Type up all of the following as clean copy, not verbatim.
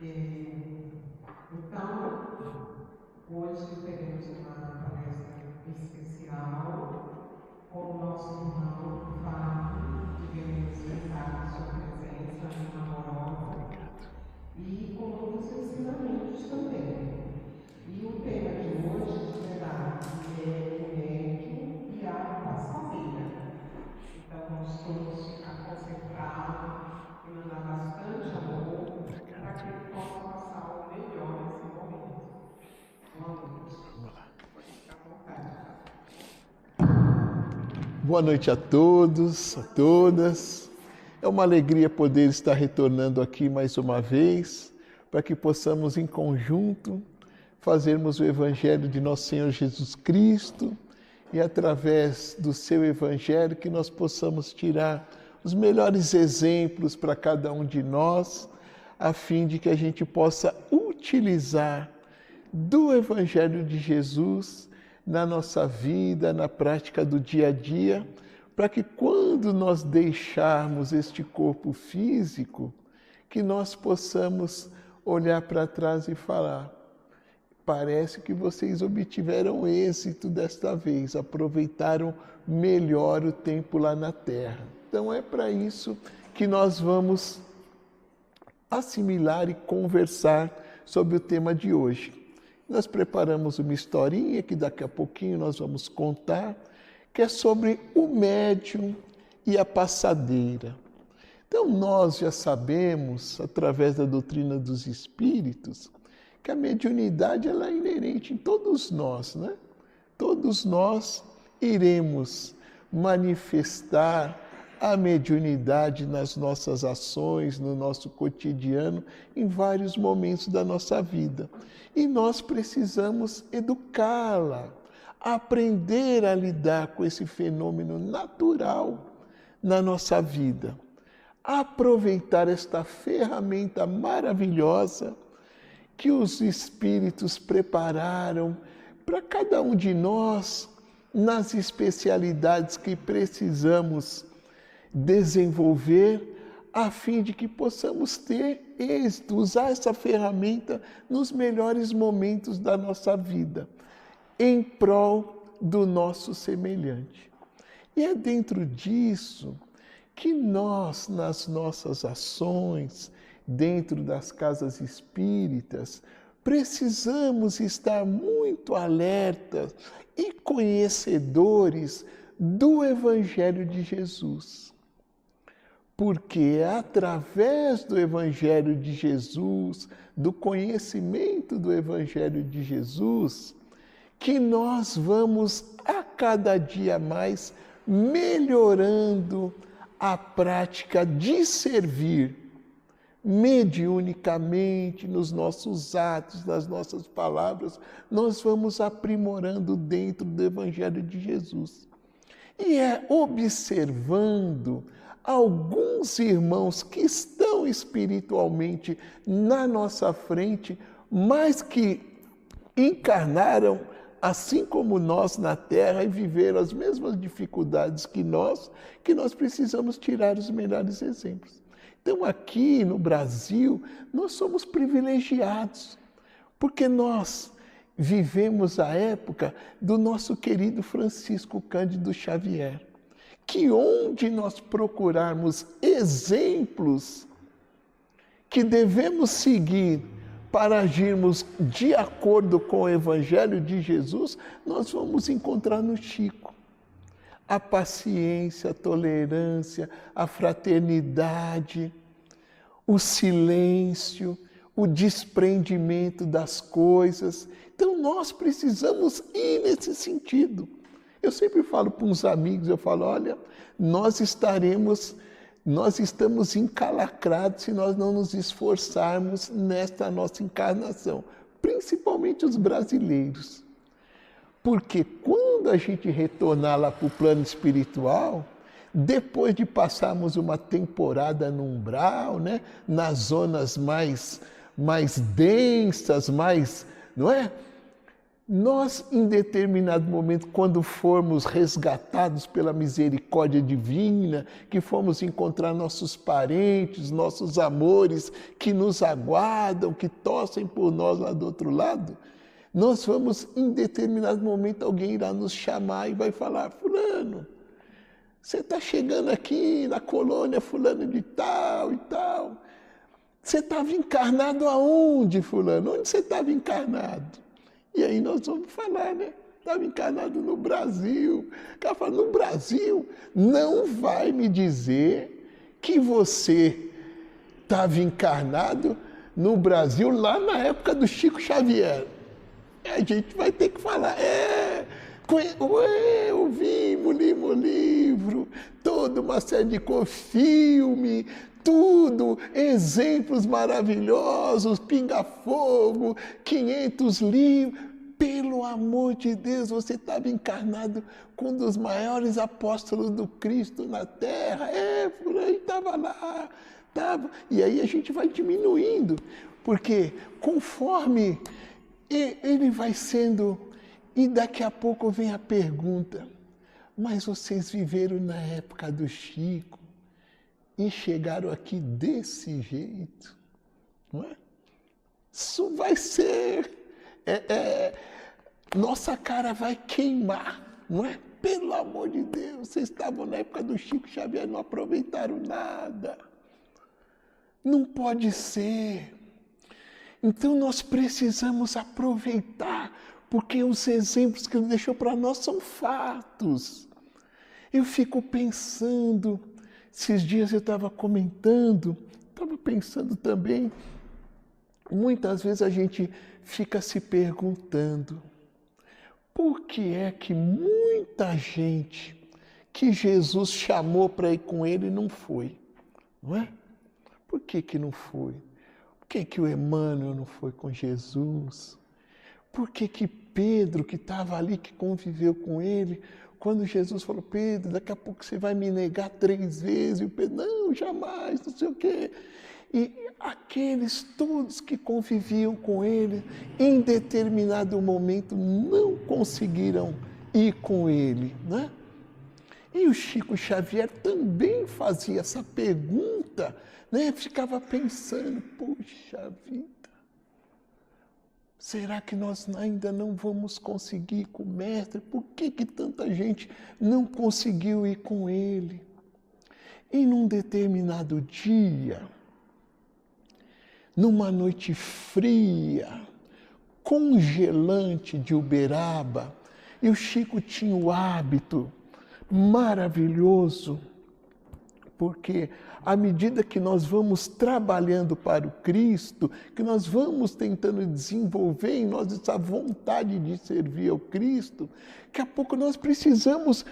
Então, hoje teremos uma palestra especial com o nosso irmão Fábio, que vem expressar a sua presença amorosa e com muitos ensinamentos também. E o tema de hoje será o médium e a passadeira. Então, vamos todos ficar concentrados e mandar bastante amor para que ele possa passar o melhor nesse momento. Boa noite. Pode ficar à vontade. Boa noite a todos, a todas. É uma alegria poder estar retornando aqui mais uma vez, para que possamos em conjunto fazermos o Evangelho de Nosso Senhor Jesus Cristo e através do seu Evangelho que nós possamos tirar os melhores exemplos para cada um de nós, a fim de que a gente possa utilizar do Evangelho de Jesus na nossa vida, na prática do dia a dia, para que quando nós deixarmos este corpo físico, que nós possamos olhar para trás e falar: parece que vocês obtiveram êxito desta vez, aproveitaram melhor o tempo lá na Terra. Então é para isso que nós vamos assimilar e conversar sobre o tema de hoje. Nós preparamos uma historinha que daqui a pouquinho nós vamos contar, que é sobre o médium e a passadeira. Então nós já sabemos, através da doutrina dos espíritos, que a mediunidade ela é inerente em todos nós, né? Todos nós iremos manifestar a mediunidade nas nossas ações, no nosso cotidiano, em vários momentos da nossa vida. E nós precisamos educá-la, aprender a lidar com esse fenômeno natural na nossa vida. Aproveitar esta ferramenta maravilhosa que os espíritos prepararam para cada um de nós nas especialidades que precisamos desenvolver, a fim de que possamos ter êxito, usar essa ferramenta nos melhores momentos da nossa vida, em prol do nosso semelhante. E é dentro disso que nós, nas nossas ações, dentro das casas espíritas, precisamos estar muito alertas e conhecedores do Evangelho de Jesus. Porque é através do Evangelho de Jesus, do conhecimento do Evangelho de Jesus, que nós vamos a cada dia mais melhorando a prática de servir mediunicamente nos nossos atos, nas nossas palavras, nós vamos aprimorando dentro do Evangelho de Jesus. E é observando alguns irmãos que estão espiritualmente na nossa frente, mas que encarnaram assim como nós na Terra e viveram as mesmas dificuldades que nós precisamos tirar os melhores exemplos. Então aqui no Brasil, nós somos privilegiados, porque nós vivemos a época do nosso querido Francisco Cândido Xavier, que onde nós procurarmos exemplos que devemos seguir para agirmos de acordo com o Evangelho de Jesus, nós vamos encontrar no Chico a paciência, a tolerância, a fraternidade, o silêncio, o desprendimento das coisas. Então nós precisamos ir nesse sentido. Eu sempre falo para uns amigos, eu falo, olha, nós estamos encalacrados se nós não nos esforçarmos nesta nossa encarnação, principalmente os brasileiros. Porque quando a gente retornar lá para o plano espiritual, depois de passarmos uma temporada no umbral, né, nas zonas mais densas, não é? Nós, em determinado momento, quando formos resgatados pela misericórdia divina, que fomos encontrar nossos parentes, nossos amores, que nos aguardam, que torcem por nós lá do outro lado, nós vamos, em determinado momento, alguém irá nos chamar e vai falar: fulano, você está chegando aqui na colônia fulano de tal e tal. Você estava encarnado aonde, fulano? Onde você estava encarnado? E aí nós vamos falar, né? Estava encarnado no Brasil. O cara fala: no Brasil? Não vai me dizer que você estava encarnado no Brasil lá na época do Chico Xavier. A gente vai ter que falar: ouvimos, limos o livro, toda uma série de filme, tudo, exemplos maravilhosos, pinga-fogo, 500 livros. Pelo amor de Deus, você estava encarnado com um dos maiores apóstolos do Cristo na Terra. Fulano estava lá, estava. E aí a gente vai diminuindo, porque conforme ele vai sendo... E daqui a pouco vem a pergunta: mas vocês viveram na época do Chico e chegaram aqui desse jeito, não é? Isso vai ser... nossa cara vai queimar, não é? Pelo amor de Deus, vocês estavam na época do Chico Xavier, não aproveitaram nada. Não pode ser. Então nós precisamos aproveitar, porque os exemplos que ele deixou para nós são fatos. Eu fico pensando, esses dias eu estava comentando, estava pensando também, muitas vezes a gente fica se perguntando: por que é que muita gente que Jesus chamou para ir com ele não foi? Não é? Por que não foi? Por que o Emmanuel não foi com Jesus? Por que Pedro, que estava ali, que conviveu com ele, quando Jesus falou: Pedro, daqui a pouco você vai me negar 3 vezes, e o Pedro: não, jamais, não sei o quê. E aqueles todos que conviviam com ele, em determinado momento, não conseguiram ir com ele, né? E o Chico Xavier também fazia essa pergunta, né? Ficava pensando: puxa vida, será que nós ainda não vamos conseguir ir com o mestre? Por que tanta gente não conseguiu ir com ele? E num determinado dia, numa noite fria, congelante de Uberaba, e o Chico tinha o hábito maravilhoso, porque à medida que nós vamos trabalhando para o Cristo, que nós vamos tentando desenvolver em nós essa vontade de servir ao Cristo, daqui a pouco nós precisamos,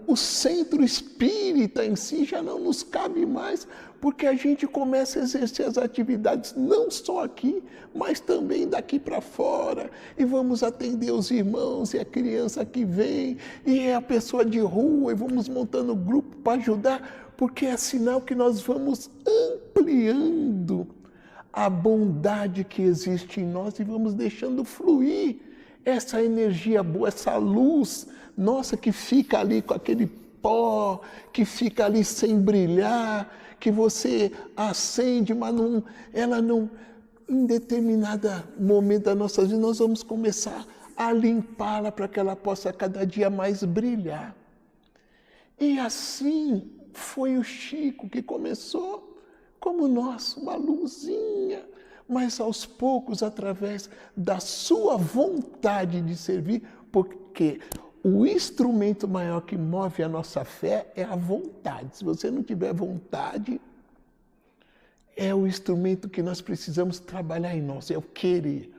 o centro espírita em si já não nos cabe mais, porque a gente começa a exercer as atividades não só aqui, mas também daqui para fora, e vamos atender os irmãos, e a criança que vem, e é a pessoa de rua, e vamos montando grupo para ajudar, porque é sinal que nós vamos ampliando a bondade que existe em nós e vamos deixando fluir essa energia boa, essa luz nossa que fica ali com aquele pó, que fica ali sem brilhar, que você acende, mas ela não, em determinado momento da nossa vida, nós vamos começar a limpá-la para que ela possa cada dia mais brilhar. E assim foi o Chico, que começou como nós, uma luzinha, mas aos poucos, através da sua vontade de servir, porque o instrumento maior que move a nossa fé é a vontade. Se você não tiver vontade, é o instrumento que nós precisamos trabalhar em nós, é o querer.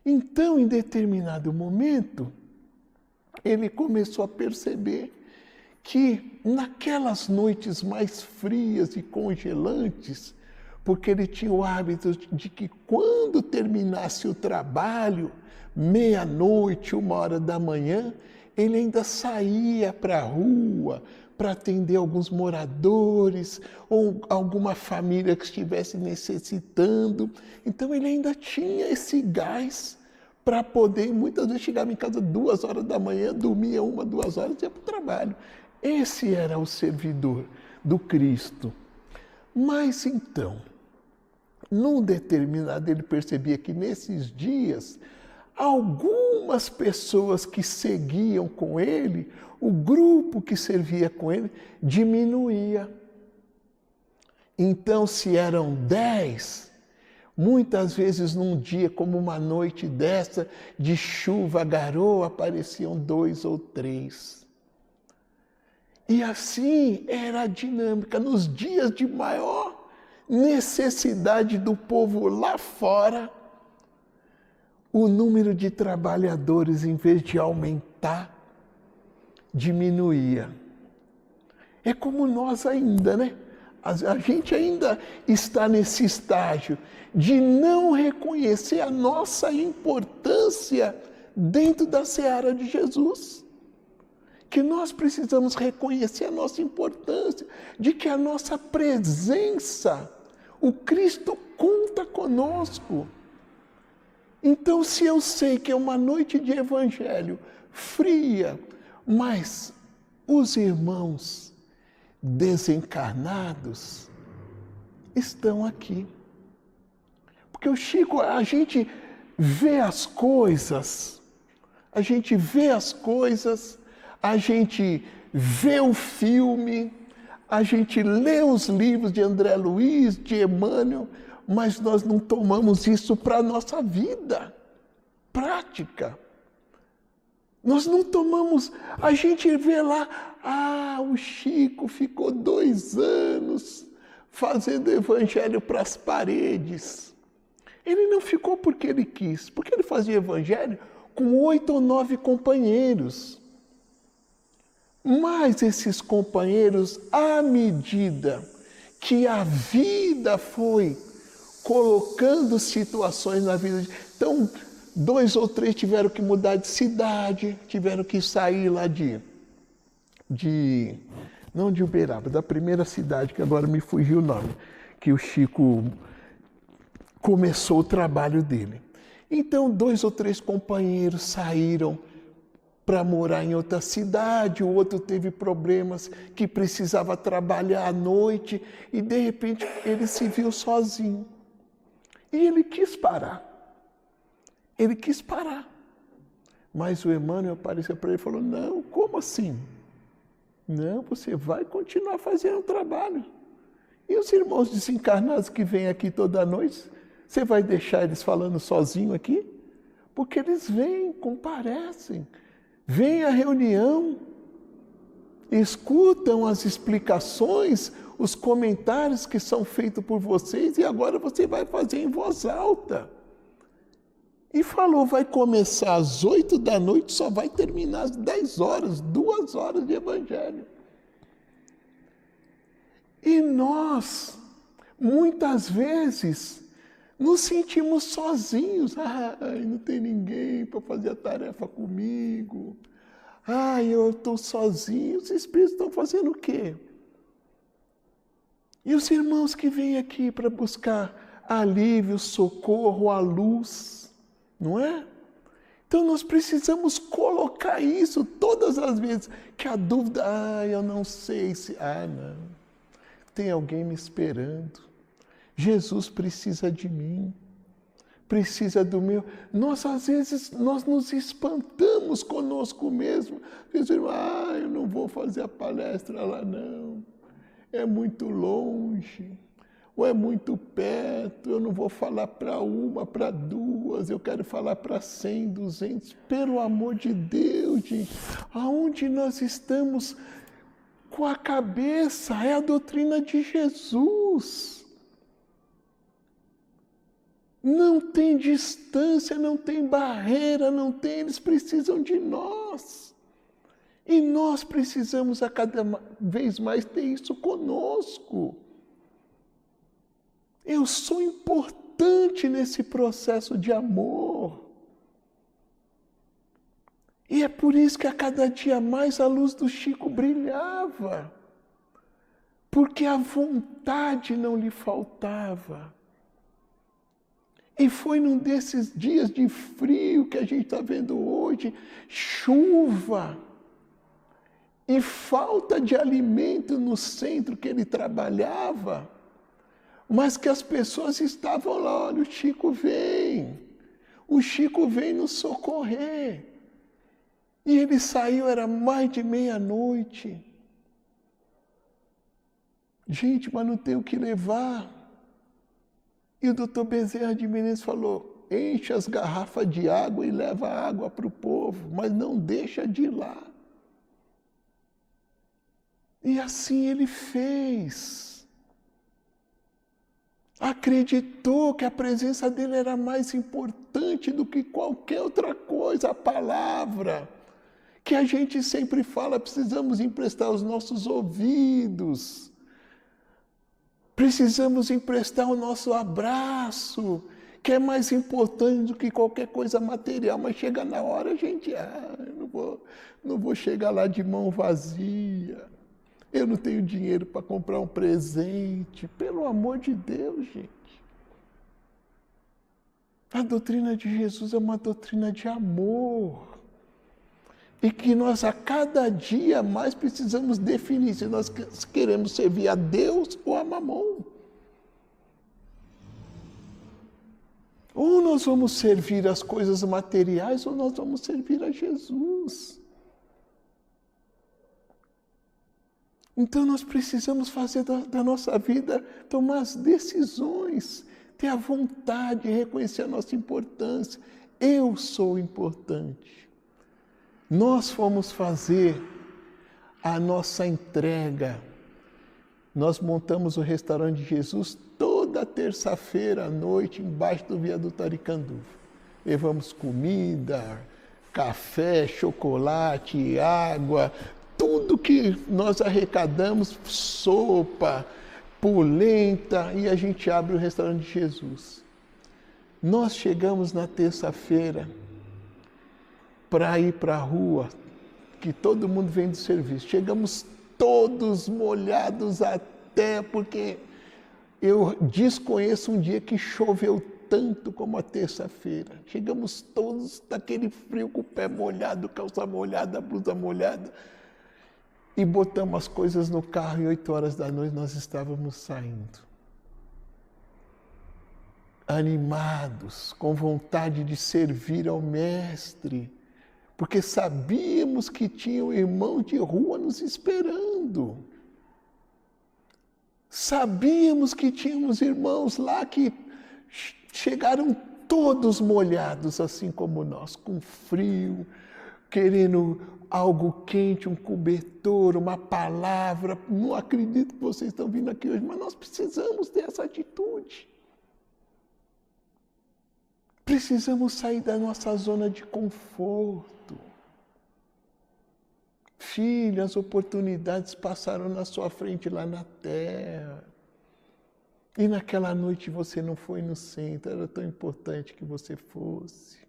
Então, em determinado momento, ele começou a perceber que naquelas noites mais frias e congelantes, porque ele tinha o hábito de que quando terminasse o trabalho, 00:30, 1h, ele ainda saía para a rua para atender alguns moradores ou alguma família que estivesse necessitando. Então ele ainda tinha esse gás para poder, muitas vezes, chegava em casa 2 horas da manhã, dormia 1, 2 horas e ia para o trabalho. Esse era o servidor do Cristo. Mas então, num determinado, ele percebia que nesses dias, algumas pessoas que seguiam com ele, o grupo que servia com ele, diminuía. Então, se eram 10, muitas vezes num dia, como uma noite dessa, de chuva, garoa, apareciam 2 ou 3. E assim era a dinâmica. Nos dias de maior necessidade do povo lá fora, o número de trabalhadores, em vez de aumentar, diminuía. É como nós ainda, né? A gente ainda está nesse estágio de não reconhecer a nossa importância dentro da seara de Jesus. Que nós precisamos reconhecer a nossa importância, de que a nossa presença, o Cristo conta conosco. Então, se eu sei que é uma noite de evangelho fria, mas os irmãos desencarnados estão aqui. Porque o Chico, a gente vê as coisas, a gente vê o filme, a gente lê os livros de André Luiz, de Emmanuel, mas nós não tomamos isso para a nossa vida prática. Nós não tomamos, a gente vê lá, o Chico ficou 2 anos fazendo evangelho para as paredes. Ele não ficou porque ele quis, porque ele fazia evangelho com 8 ou 9 companheiros. Mas esses companheiros, à medida que a vida foi colocando situações na vida, então 2 ou 3 tiveram que mudar de cidade, tiveram que sair lá não de Uberaba, da primeira cidade, que agora me fugiu o nome, que o Chico começou o trabalho dele. Então 2 ou 3 companheiros saíram para morar em outra cidade, o outro teve problemas que precisava trabalhar à noite e de repente ele se viu sozinho. E ele quis parar. Mas o Emmanuel apareceu para ele e falou, não, como assim? Não, você vai continuar fazendo o trabalho. E os irmãos desencarnados que vêm aqui toda noite, você vai deixar eles falando sozinho aqui? Porque eles vêm, comparecem, vêm à reunião, escutam as explicações, os comentários que são feitos por vocês e agora você vai fazer em voz alta. E falou, vai começar às 8 da noite, só vai terminar às 10 horas, 2 horas de evangelho. E nós, muitas vezes, nos sentimos sozinhos. Não tem ninguém para fazer a tarefa comigo. Eu estou sozinho. Os espíritos estão fazendo o quê? E os irmãos que vêm aqui para buscar alívio, socorro, a luz, não é? Então nós precisamos colocar isso todas as vezes que a dúvida, eu não sei se, não, tem alguém me esperando. Jesus precisa de mim, precisa do meu. Nós, às vezes, nós nos espantamos conosco mesmo. Dizemos, eu não vou fazer a palestra lá, não. É muito longe, ou é muito perto, eu não vou falar para 1, para 2, eu quero falar para 100, 200. Pelo amor de Deus, gente, aonde nós estamos com a cabeça é a doutrina de Jesus. Não tem distância, não tem barreira, não tem, eles precisam de nós. E nós precisamos a cada vez mais ter isso conosco. Eu sou importante nesse processo de amor. E é por isso que a cada dia mais a luz do Chico brilhava. Porque a vontade não lhe faltava. E foi num desses dias de frio que a gente está vendo hoje, chuva e falta de alimento no centro que ele trabalhava, mas que as pessoas estavam lá, olha, o Chico vem nos socorrer. E ele saiu, era mais de meia-noite. Gente, mas não tem o que levar. E o doutor Bezerra de Menezes falou, enche as garrafas de água e leva água para o povo, mas não deixa de ir lá. E assim ele fez. Acreditou que a presença dele era mais importante do que qualquer outra coisa, a palavra. Que a gente sempre fala, precisamos emprestar os nossos ouvidos. Precisamos emprestar o nosso abraço, que é mais importante do que qualquer coisa material. Mas chega na hora, a gente, eu não vou chegar lá de mão vazia. Eu não tenho dinheiro para comprar um presente. Pelo amor de Deus, gente. A doutrina de Jesus é uma doutrina de amor. E que nós a cada dia mais precisamos definir se nós queremos servir a Deus ou a Mamon. Ou nós vamos servir as coisas materiais ou nós vamos servir a Jesus. Então nós precisamos fazer da nossa vida, tomar as decisões, ter a vontade de reconhecer a nossa importância. Eu sou importante. Nós fomos fazer a nossa entrega. Nós montamos o restaurante de Jesus toda terça-feira à noite embaixo do viaduto Aricanduva. Levamos comida, café, chocolate, água, tudo que nós arrecadamos, sopa, polenta, e a gente abre o restaurante de Jesus. Nós chegamos na terça-feira para ir para a rua, que todo mundo vem do serviço. Chegamos todos molhados até, porque eu desconheço um dia que choveu tanto como a terça-feira. Chegamos todos daquele frio, com o pé molhado, calça molhada, blusa molhada, e botamos as coisas no carro e 8 horas da noite nós estávamos saindo. Animados, com vontade de servir ao Mestre, porque sabíamos que tinha um irmão de rua nos esperando. Sabíamos que tínhamos irmãos lá que chegaram todos molhados, assim como nós, com frio, querendo algo quente, um cobertor, uma palavra. Não acredito que vocês estão vindo aqui hoje, mas nós precisamos ter essa atitude. Precisamos sair da nossa zona de conforto. Filho, as oportunidades passaram na sua frente lá na terra. E naquela noite você não foi no centro, era tão importante que você fosse.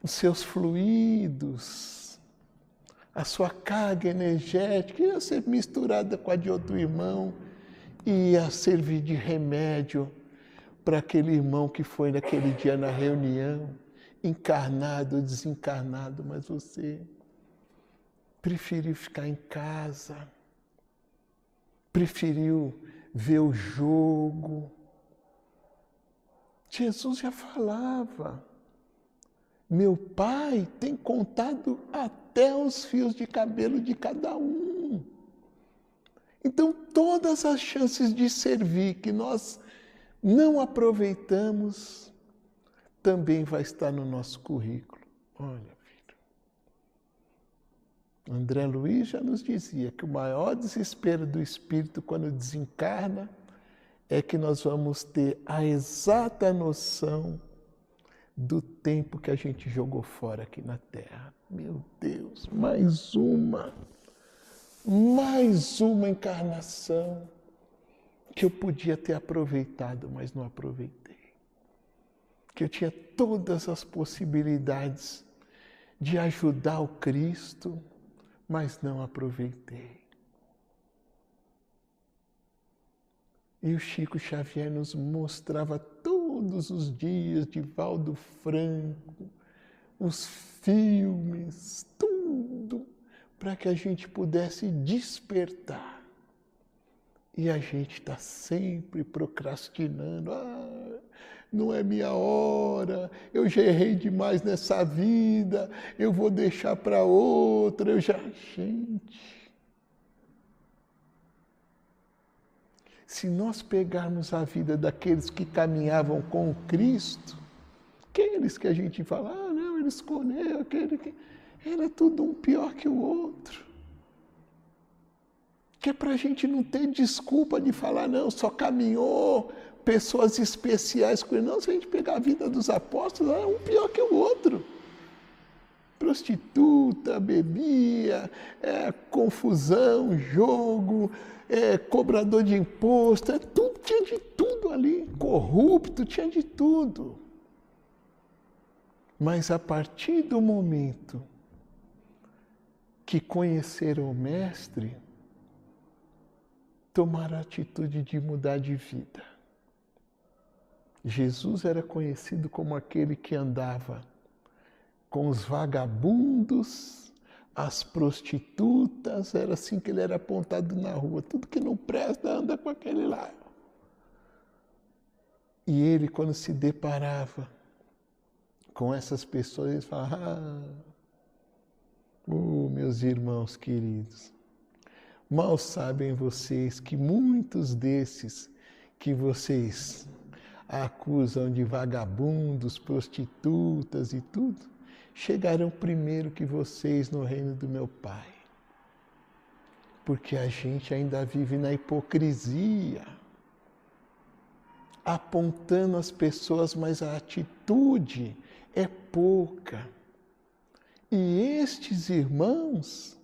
Os seus fluidos, a sua carga energética ia ser misturada com a de outro irmão e ia servir de remédio para aquele irmão que foi naquele dia na reunião, encarnado ou desencarnado, mas você preferiu ficar em casa, preferiu ver o jogo. Jesus já falava, meu Pai tem contado até os fios de cabelo de cada um. Então, todas as chances de servir que nós não aproveitamos, também vai estar no nosso currículo. Olha, filho, André Luiz já nos dizia que o maior desespero do espírito quando desencarna é que nós vamos ter a exata noção do tempo que a gente jogou fora aqui na Terra. Meu Deus, mais uma encarnação que eu podia ter aproveitado, mas não aproveitei. Que eu tinha todas as possibilidades de ajudar o Cristo, mas não aproveitei. E o Chico Xavier nos mostrava todos os dias Divaldo Franco, os filmes, tudo, para que a gente pudesse despertar. E a gente está sempre procrastinando. Não é minha hora, eu já errei demais nessa vida, eu vou deixar para outra, Gente, se nós pegarmos a vida daqueles que caminhavam com Cristo, aqueles que a gente fala, não, ele escolheu aquele que... Era tudo um pior que o outro. Que é para a gente não ter desculpa de falar, não, só caminhou pessoas especiais com ele. Não, se a gente pegar a vida dos apóstolos, é um pior que o outro. Prostituta, bebia, confusão, jogo, cobrador de imposto, tudo, tinha de tudo ali. Corrupto, tinha de tudo. Mas a partir do momento que conheceram o Mestre, tomaram a atitude de mudar de vida. Jesus era conhecido como aquele que andava com os vagabundos, as prostitutas, era assim que ele era apontado na rua. Tudo que não presta, anda com aquele lá. E ele, quando se deparava com essas pessoas, ele falava, meus irmãos queridos, mal sabem vocês que muitos desses que vocês acusam de vagabundos, prostitutas e tudo, chegarão primeiro que vocês no reino do meu Pai. Porque a gente ainda vive na hipocrisia, apontando as pessoas, mas a atitude é pouca. E estes irmãos,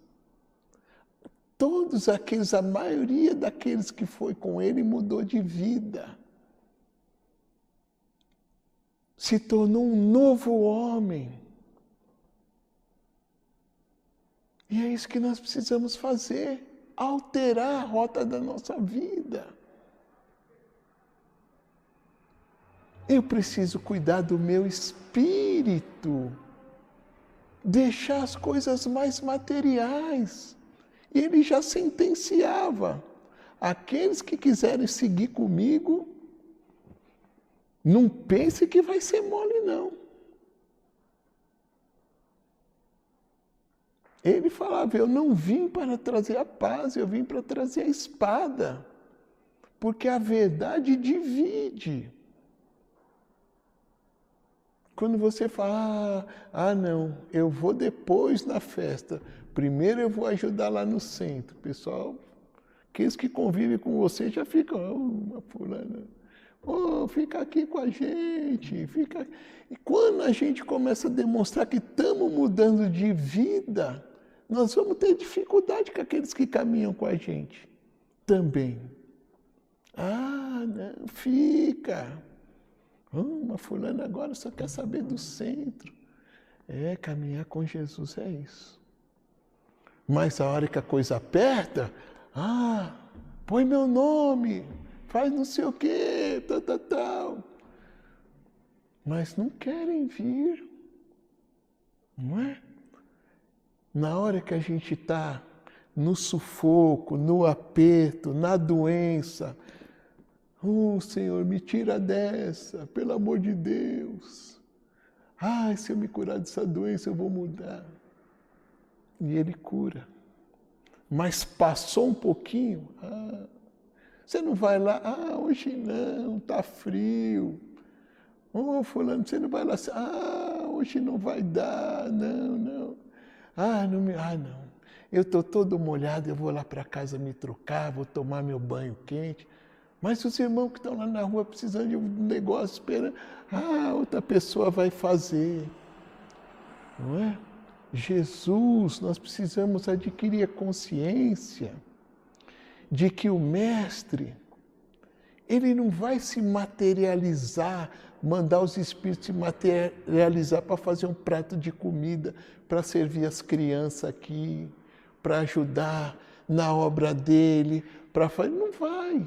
todos aqueles, a maioria daqueles que foi com ele mudou de vida. Se tornou um novo homem. E é isso que nós precisamos fazer, alterar a rota da nossa vida. Eu preciso cuidar do meu espírito, deixar as coisas mais materiais. E ele já sentenciava, aqueles que quiserem seguir comigo, não pense que vai ser mole, não. Ele falava, eu não vim para trazer a paz, eu vim para trazer a espada. Porque a verdade divide. Quando você fala, não, eu vou depois na festa. Primeiro eu vou ajudar lá no centro. Pessoal, aqueles que convivem com você já ficam, fulana, fica aqui com a gente. Fica... E quando a gente começa a demonstrar que estamos mudando de vida, nós vamos ter dificuldade com aqueles que caminham com a gente também. Não, fica. Uma fulana agora só quer saber do centro. Caminhar com Jesus é isso. Mas a hora que a coisa aperta, põe meu nome, faz não sei o quê, tal. Mas não querem vir, não é? Na hora que a gente está no sufoco, no aperto, na doença, Senhor, me tira dessa, pelo amor de Deus. Se eu me curar dessa doença, eu vou mudar. E ele cura. Mas passou um pouquinho, você não vai lá, hoje não, está frio. Fulano, você não vai lá, hoje não vai dar, não. Não. Eu estou todo molhado, eu vou lá para casa me trocar, vou tomar meu banho quente. Mas os irmãos que estão lá na rua precisando de um negócio, esperando, outra pessoa vai fazer. Não é? Jesus, nós precisamos adquirir a consciência de que o Mestre, ele não vai se materializar, mandar os Espíritos se materializar para fazer um prato de comida, para servir as crianças aqui, para ajudar na obra dele, para fazer. Não vai.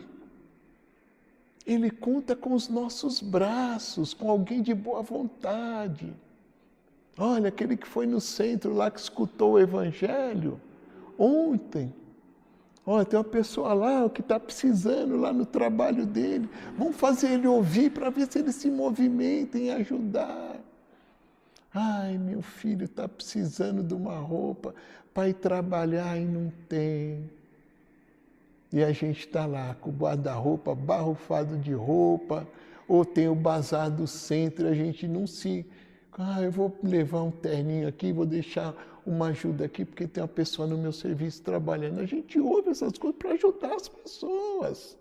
Ele conta com os nossos braços, com alguém de boa vontade. Olha, aquele que foi no centro lá, que escutou o Evangelho ontem. Olha, tem uma pessoa lá que está precisando lá no trabalho dele. Vamos fazer ele ouvir para ver se ele se movimenta em ajudar. Ai, meu filho está precisando de uma roupa para ir trabalhar e não tem. E a gente está lá com o guarda-roupa barrufado de roupa, ou tem o bazar do centro, a gente não se... eu vou levar um terninho aqui, vou deixar uma ajuda aqui, porque tem uma pessoa no meu serviço trabalhando. A gente ouve essas coisas para ajudar as pessoas.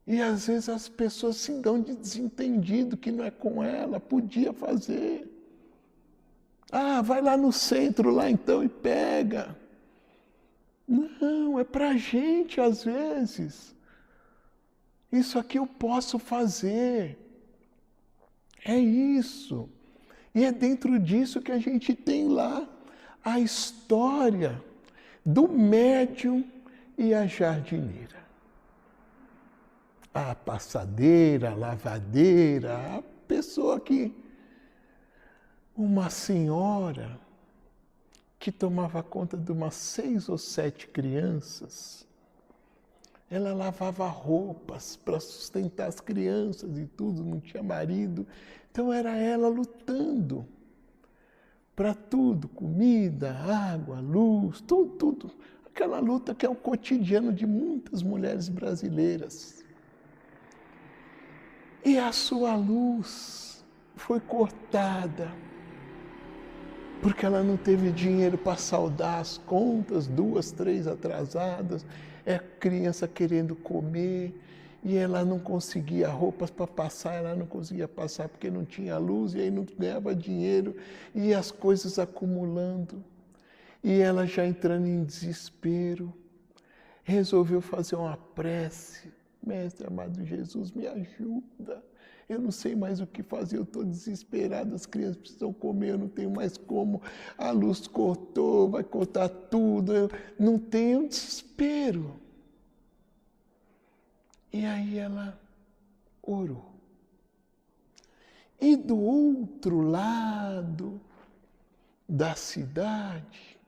E às vezes as pessoas se dão de desentendido que não é com ela, podia fazer. Vai lá no centro lá então e pega. Não, é para a gente às vezes. Isso aqui eu posso fazer. É isso. E é dentro disso que a gente tem lá a história do médium e a jardineira. A passadeira, a lavadeira, a pessoa que... Uma senhora que tomava conta de umas 6 ou 7 crianças. Ela lavava roupas para sustentar as crianças e tudo, não tinha marido. Então era ela lutando para tudo, comida, água, luz, tudo. Aquela luta que é o cotidiano de muitas mulheres brasileiras. E a sua luz foi cortada, porque ela não teve dinheiro para saldar as contas, 2, 3 atrasadas, é criança querendo comer, e ela não conseguia roupas para passar, ela não conseguia passar porque não tinha luz, e aí não ganhava dinheiro, e as coisas acumulando. E ela já entrando em desespero, resolveu fazer uma prece. Mestre amado Jesus, me ajuda. Eu não sei mais o que fazer, eu estou desesperado, as crianças precisam comer, eu não tenho mais como, a luz cortou, vai cortar tudo, eu não tenho desespero. E aí ela orou. E do outro lado da cidade,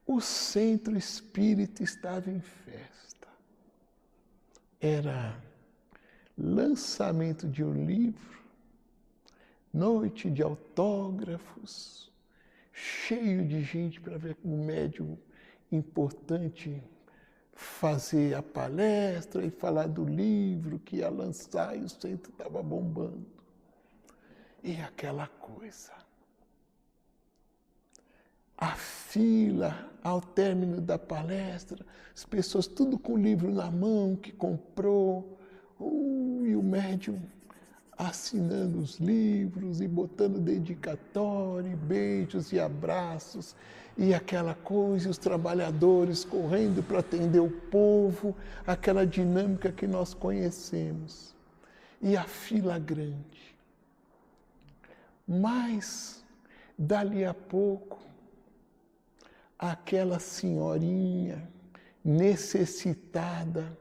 o centro espírita estava em festa. Era lançamento de um livro, noite de autógrafos, cheio de gente para ver um médium importante fazer a palestra e falar do livro que ia lançar, e o centro estava bombando. E aquela coisa. A fila, ao término da palestra, as pessoas tudo com o livro na mão, que comprou, e o médium assinando os livros e botando dedicatório, beijos e abraços, e aquela coisa, os trabalhadores correndo para atender o povo, aquela dinâmica que nós conhecemos. E a fila grande. Mas, dali a pouco, aquela senhorinha necessitada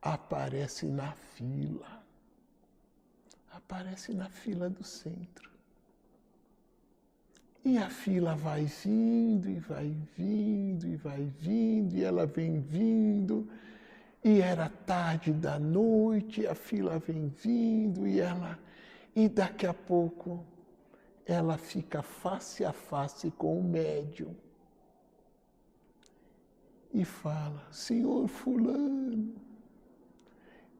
aparece na fila. Aparece na fila do centro. E a fila vai vindo, e vai vindo, e vai vindo, e ela vem vindo. E era tarde da noite, a fila vem vindo, e daqui a pouco ela fica face a face com o médium. E fala: Senhor fulano,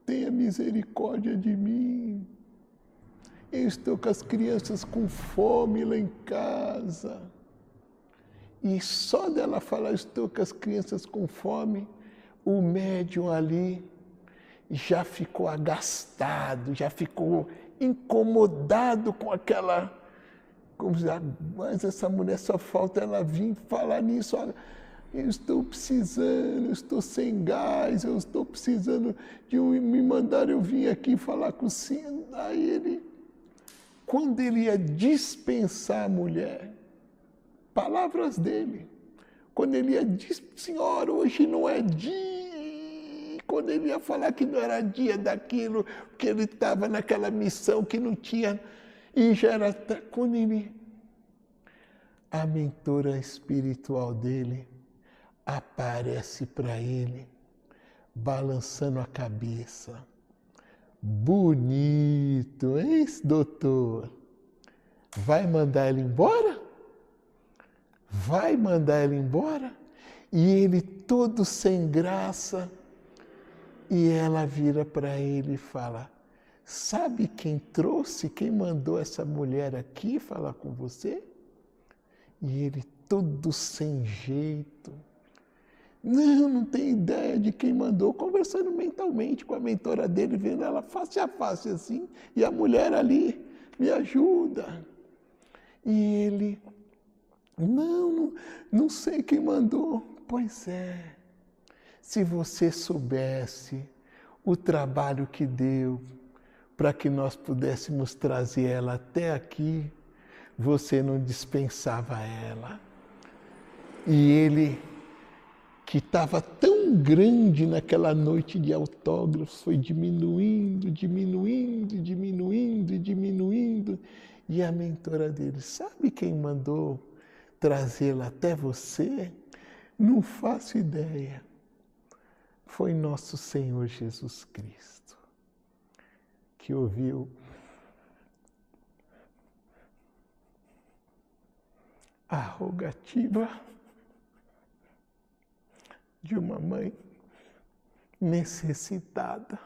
tenha misericórdia de mim. Eu estou com as crianças com fome lá em casa. E só dela falar, estou com as crianças com fome, o médium ali já ficou agastado, já ficou incomodado com aquela... Como dizer, mas essa mulher só falta ela vir falar nisso. Olha, eu estou precisando, eu estou sem gás, eu estou precisando me mandaram eu vir aqui falar com o senhor. Aí ele... Quando ele ia dispensar a mulher, palavras dele, quando ele ia dizer, Senhor, hoje não é dia, quando ele ia falar que não era dia daquilo, que ele estava naquela missão que não tinha, e já era quando a mentora espiritual dele aparece para ele, balançando a cabeça. Bonito, hein, doutor? Vai mandar ele embora? Vai mandar ele embora? E ele todo sem graça, e ela vira para ele e fala: sabe quem trouxe, quem mandou essa mulher aqui falar com você? E ele todo sem jeito. Não tem ideia de quem mandou, conversando mentalmente com a mentora dele, vendo ela face a face assim, e a mulher ali, me ajuda. E ele, não sei quem mandou. Pois é, se você soubesse o trabalho que deu para que nós pudéssemos trazer ela até aqui, você não dispensava ela. E ele, que estava tão grande naquela noite de autógrafos, foi diminuindo, diminuindo, diminuindo e diminuindo. E a mentora dele, sabe quem mandou trazê-la até você? Não faço ideia. Foi nosso Senhor Jesus Cristo, que ouviu a rogativa de uma mãe necessitada,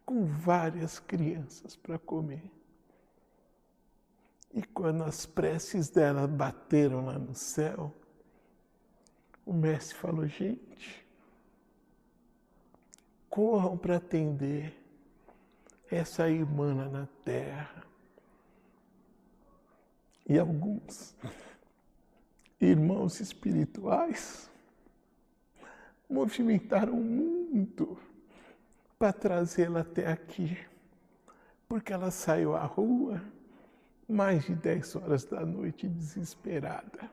com várias crianças para comer. E quando as preces dela bateram lá no céu, o mestre falou: gente, corram para atender essa irmã lá na terra. E alguns irmãos espirituais movimentaram muito para trazê-la até aqui, porque ela saiu à rua mais de 10 horas da noite desesperada.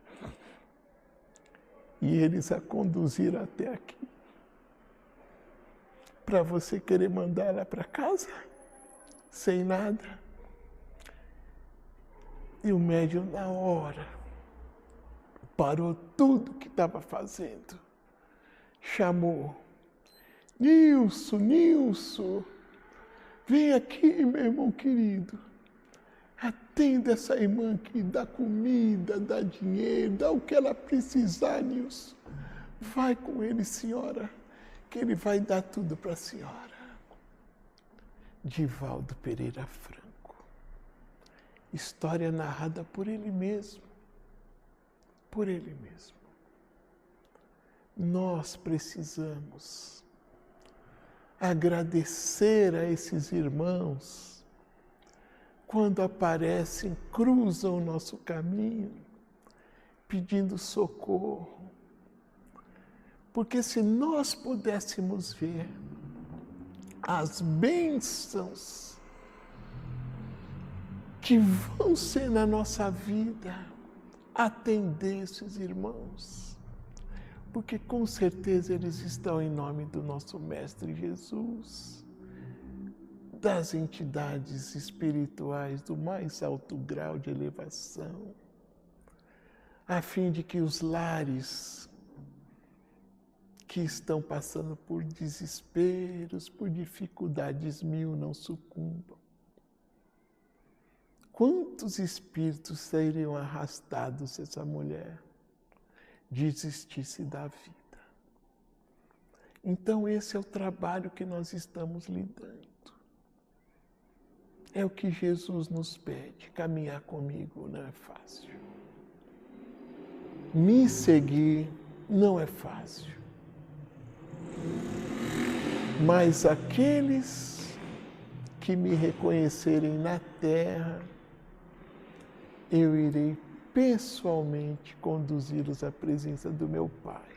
E eles a conduziram até aqui. Para você querer mandar ela para casa, sem nada. E o médium, na hora, parou tudo que estava fazendo. Chamou: Nilson, vem aqui, meu irmão querido. Atenda essa irmã aqui, dá comida, dá dinheiro, dá o que ela precisar, Nilson. Vai com ele, senhora, que ele vai dar tudo para a senhora. Divaldo Pereira Franco. História narrada por ele mesmo. Por ele mesmo. Nós precisamos agradecer a esses irmãos quando aparecem, cruzam o nosso caminho, pedindo socorro. Porque se nós pudéssemos ver as bênçãos que vão ser na nossa vida, atender esses irmãos, porque com certeza eles estão em nome do nosso Mestre Jesus, das entidades espirituais do mais alto grau de elevação, a fim de que os lares que estão passando por desesperos, por dificuldades mil, não sucumbam. Quantos espíritos seriam arrastados se essa mulher desistisse da vida? Então esse é o trabalho que nós estamos lidando. É o que Jesus nos pede. Caminhar comigo não é fácil. Me seguir não é fácil. Mas aqueles que me reconhecerem na terra, eu irei pessoalmente conduzi-los à presença do meu Pai.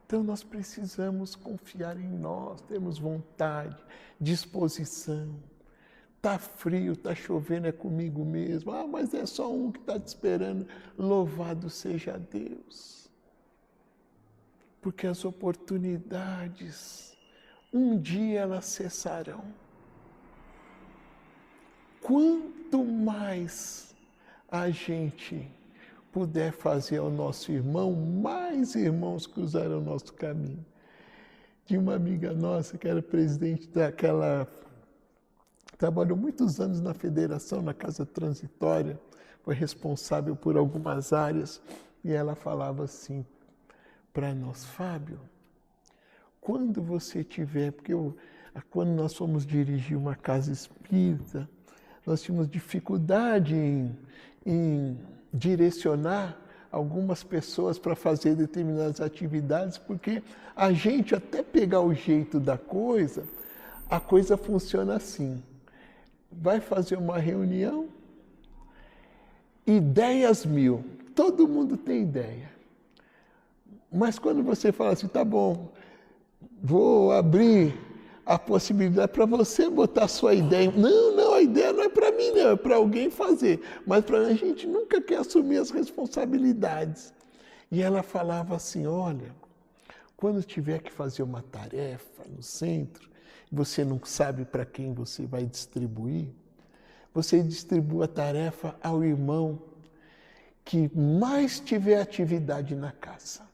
Então nós precisamos confiar em nós, termos vontade, disposição. Está frio, está chovendo, é comigo mesmo. Ah, mas é só um que está te esperando. Louvado seja Deus. porque as oportunidades, um dia elas cessarão. Quanto mais a gente puder fazer ao nosso irmão, mais irmãos cruzarão o nosso caminho. Tinha uma amiga nossa que era presidente daquela... Trabalhou muitos anos na federação, na Casa Transitória, foi responsável por algumas áreas, e ela falava assim para nós: Fábio, quando você tiver... Porque quando nós fomos dirigir uma casa espírita, nós tínhamos dificuldade em direcionar algumas pessoas para fazer determinadas atividades, porque a gente, até pegar o jeito da coisa, a coisa funciona assim. Vai fazer uma reunião, ideias mil, todo mundo tem ideia. Mas quando você fala assim, tá bom, vou abrir a possibilidade para você botar a sua ideia. Não, a ideia não é para mim, não, é para alguém fazer. Mas a gente nunca quer assumir as responsabilidades. E ela falava assim, olha, quando tiver que fazer uma tarefa no centro, você não sabe para quem você vai distribuir, você distribui a tarefa ao irmão que mais tiver atividade na casa.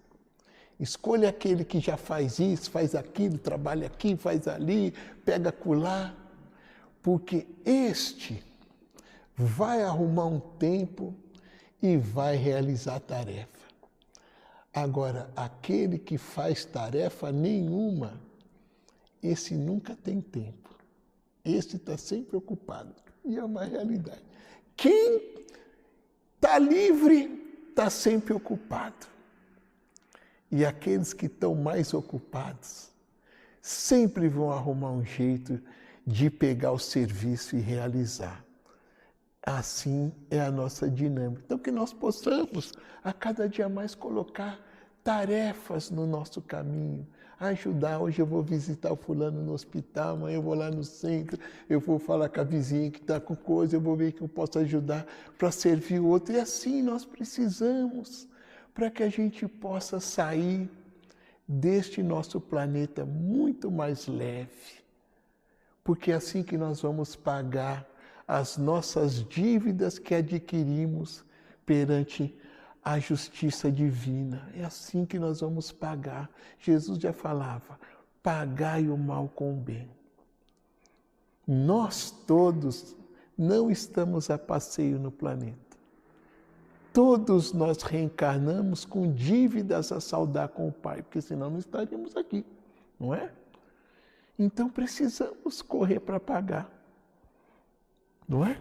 Escolha aquele que já faz isso, faz aquilo, trabalha aqui, faz ali, pega acolá, porque este vai arrumar um tempo e vai realizar a tarefa. Agora, aquele que faz tarefa nenhuma, esse nunca tem tempo. Esse está sempre ocupado. E é uma realidade. Quem está livre está sempre ocupado. E aqueles que estão mais ocupados sempre vão arrumar um jeito de pegar o serviço e realizar. Assim é a nossa dinâmica. Então, que nós possamos a cada dia mais colocar tarefas no nosso caminho, ajudar. Hoje eu vou visitar o fulano no hospital, amanhã eu vou lá no centro, eu vou falar com a vizinha que está com coisa, eu vou ver que eu posso ajudar para servir o outro. E assim nós precisamos, para que a gente possa sair deste nosso planeta muito mais leve. Porque é assim que nós vamos pagar as nossas dívidas que adquirimos perante a justiça divina. É assim que nós vamos pagar. Jesus já falava, pagai o mal com o bem. Nós todos não estamos a passeio no planeta. Todos nós reencarnamos com dívidas a saldar com o Pai, porque senão não estaríamos aqui, não é? Então precisamos correr para pagar, não é?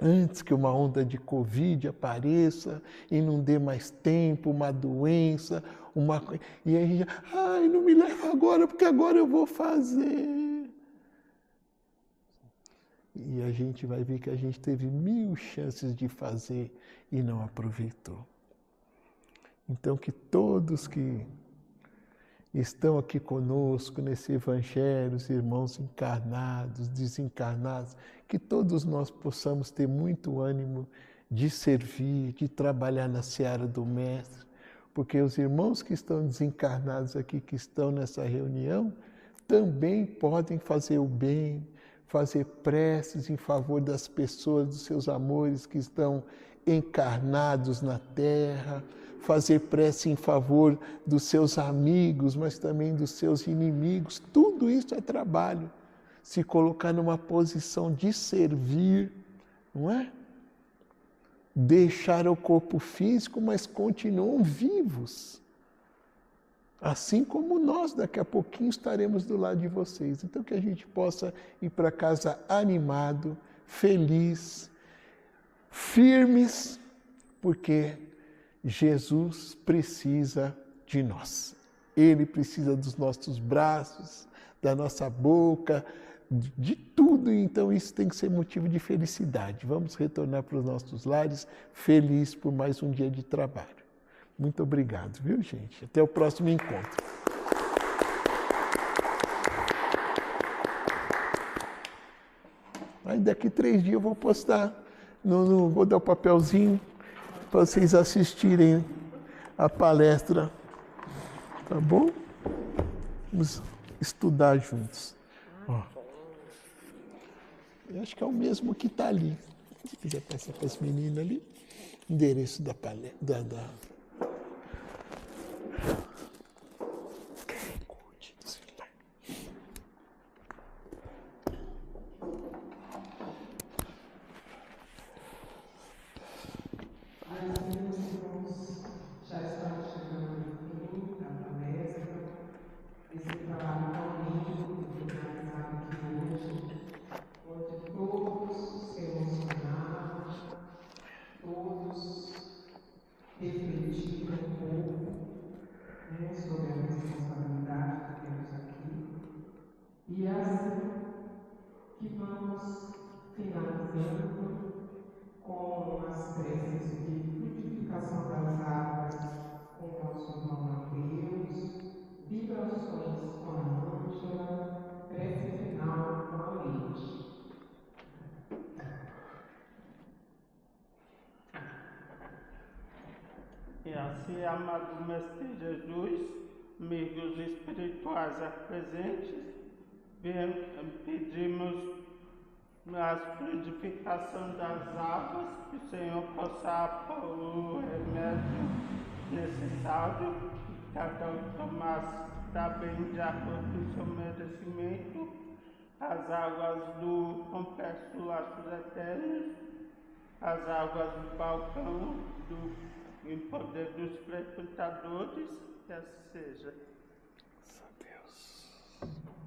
Antes que uma onda de Covid apareça e não dê mais tempo, uma doença, e aí a gente, não me leva agora, porque agora eu vou fazer. E a gente vai ver que a gente teve 1000 chances de fazer e não aproveitou. Então, que todos que estão aqui conosco nesse Evangelho, os irmãos encarnados, desencarnados, que todos nós possamos ter muito ânimo de servir, de trabalhar na seara do Mestre, porque os irmãos que estão desencarnados aqui, que estão nessa reunião, também podem fazer o bem, fazer preces em favor das pessoas, dos seus amores que estão encarnados na Terra, fazer prece em favor dos seus amigos, mas também dos seus inimigos. Tudo isso é trabalho. Se colocar numa posição de servir, não é? Deixar o corpo físico, mas continuam vivos. Assim como nós, daqui a pouquinho, estaremos do lado de vocês. Então, que a gente possa ir para casa animado, feliz, firmes, porque Jesus precisa de nós. Ele precisa dos nossos braços, da nossa boca, de tudo. Então, isso tem que ser motivo de felicidade. Vamos retornar para os nossos lares felizes por mais um dia de trabalho. Muito obrigado, viu, gente? Até o próximo encontro. Aí daqui 3 dias eu vou postar, vou dar o papelzinho para vocês assistirem a palestra Tá bom? Vamos estudar juntos. Ó. Eu acho que é o mesmo que está ali. Se quiser passar para esse menino ali, endereço da palestra. Já estamos chegando no fim da palestra. Esse trabalho tão lindo que foi realizado aqui hoje, onde todos se emocionaram, todos refletiram um pouco, né, sobre a responsabilidade que temos aqui. E é assim que vamos finalizando com as preces de frutificação das águas com o nosso irmão Mateus, vibrações com a Ângela, prece final com a Leite. E assim, amado Mestre Jesus, amigos espirituais presentes, pedimos a fluidificação das águas, que o Senhor possa pôr o remédio necessário, que cada um tomasse também de acordo com o seu merecimento, as águas do complexo Laços Eternos, as águas do balcão, em poder dos frequentadores, que assim seja. Graças a Deus.